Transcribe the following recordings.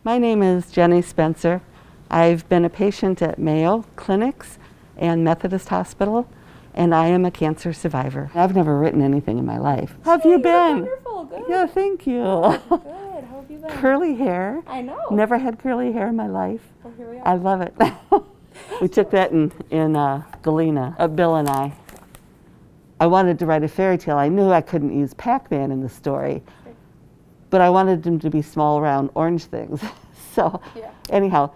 My name is Jenny Spencer. I've been a patient at Mayo Clinics and Methodist Hospital, and I am a cancer survivor. I've never written anything in my life. How have you been? Wonderful, good. Yeah, thank you. Good, how have you been? Curly hair. I know. Never had curly hair in my life. Well, here we are. I love it. We took that in Galena, Bill and I. I wanted to write a fairy tale. I knew I couldn't use Pac-Man in the story, but I wanted them to be small, round, orange things. So anyhow,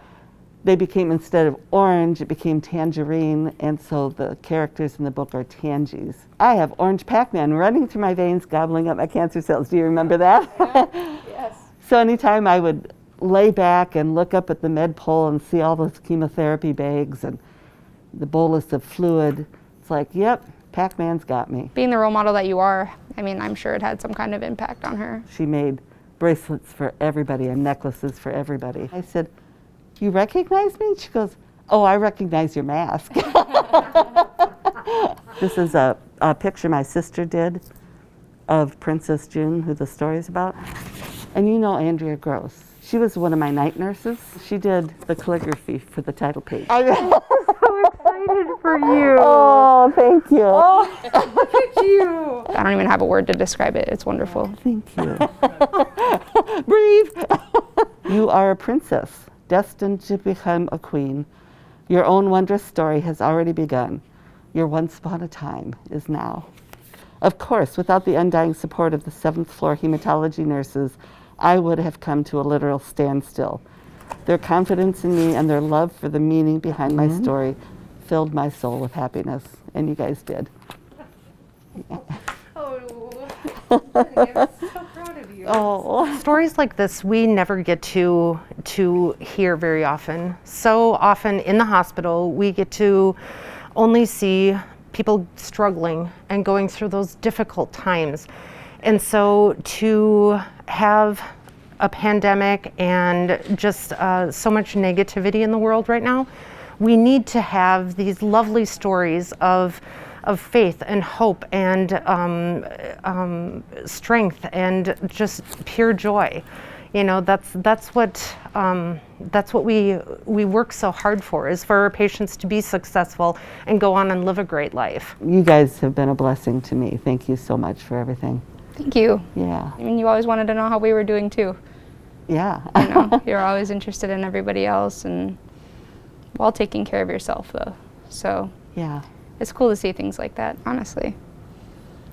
they became, instead of orange, it became tangerine, and so the characters in the book are tangies. I have orange Pac-Man running through my veins, gobbling up my cancer cells. Do you remember that? Yeah. Yes. So anytime I would lay back and look up at the med pole and see all those chemotherapy bags and the bolus of fluid, it's like, yep, Pac-Man's got me. Being the role model that you are, I mean, I'm sure it had some kind of impact on her. She made bracelets for everybody and necklaces for everybody. I said, "You recognize me?" She goes, "Oh, I recognize your mask." This is a picture my sister did of Princess June, who the story's about. And you know Andrea Gross. She was one of my night nurses. She did the calligraphy for the title page. I'm so excited for you. Oh, thank you. Oh, look at you. I don't even have a word to describe it. It's wonderful. Thank you. Breathe. You are a princess, destined to become a queen. Your own wondrous story has already begun. Your once upon a time is now. Of course, without the undying support of the 7th floor hematology nurses, I would have come to a literal standstill. Their confidence in me and their love for the meaning behind my story filled my soul with happiness, and you guys did. Oh, I'm so proud of you. Oh. Stories like this we never get to hear very often. So often in the hospital we get to only see people struggling and going through those difficult times. And so to have a pandemic and just so much negativity in the world right now, we need to have these lovely stories of faith and hope and strength and just pure joy. You know, that's what we work so hard for, is for our patients to be successful and go on and live a great life. You guys have been a blessing to me. Thank you so much for everything. Thank you. Yeah. I mean, you always wanted to know how we were doing too. Yeah. You know, you're always interested in everybody else and while taking care of yourself though. So Yeah. it's cool to see things like that, honestly.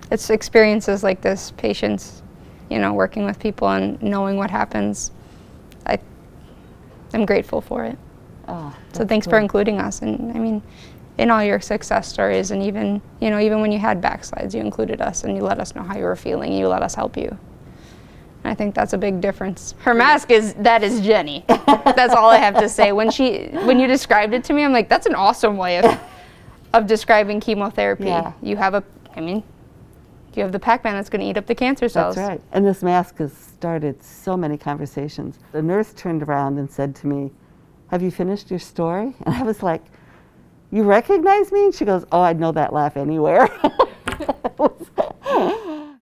It's experiences like this, patience, you know, working with people and knowing what happens. I'm grateful for it. Oh, So thanks for including us. And I mean, in all your success stories, and even, you know, even when you had backslides, you included us and you let us know how you were feeling. You let us help you. And I think that's a big difference. Her mask that is Jenny. That's all I have to say. When you described it to me, I'm like, that's an awesome way of describing chemotherapy. Yeah. You have you have the Pac-Man that's going to eat up the cancer cells. That's right. And this mask has started so many conversations. The nurse turned around and said to me, "Have you finished your story?" And I was like, "You recognize me?" And she goes, "Oh, I'd know that laugh anywhere."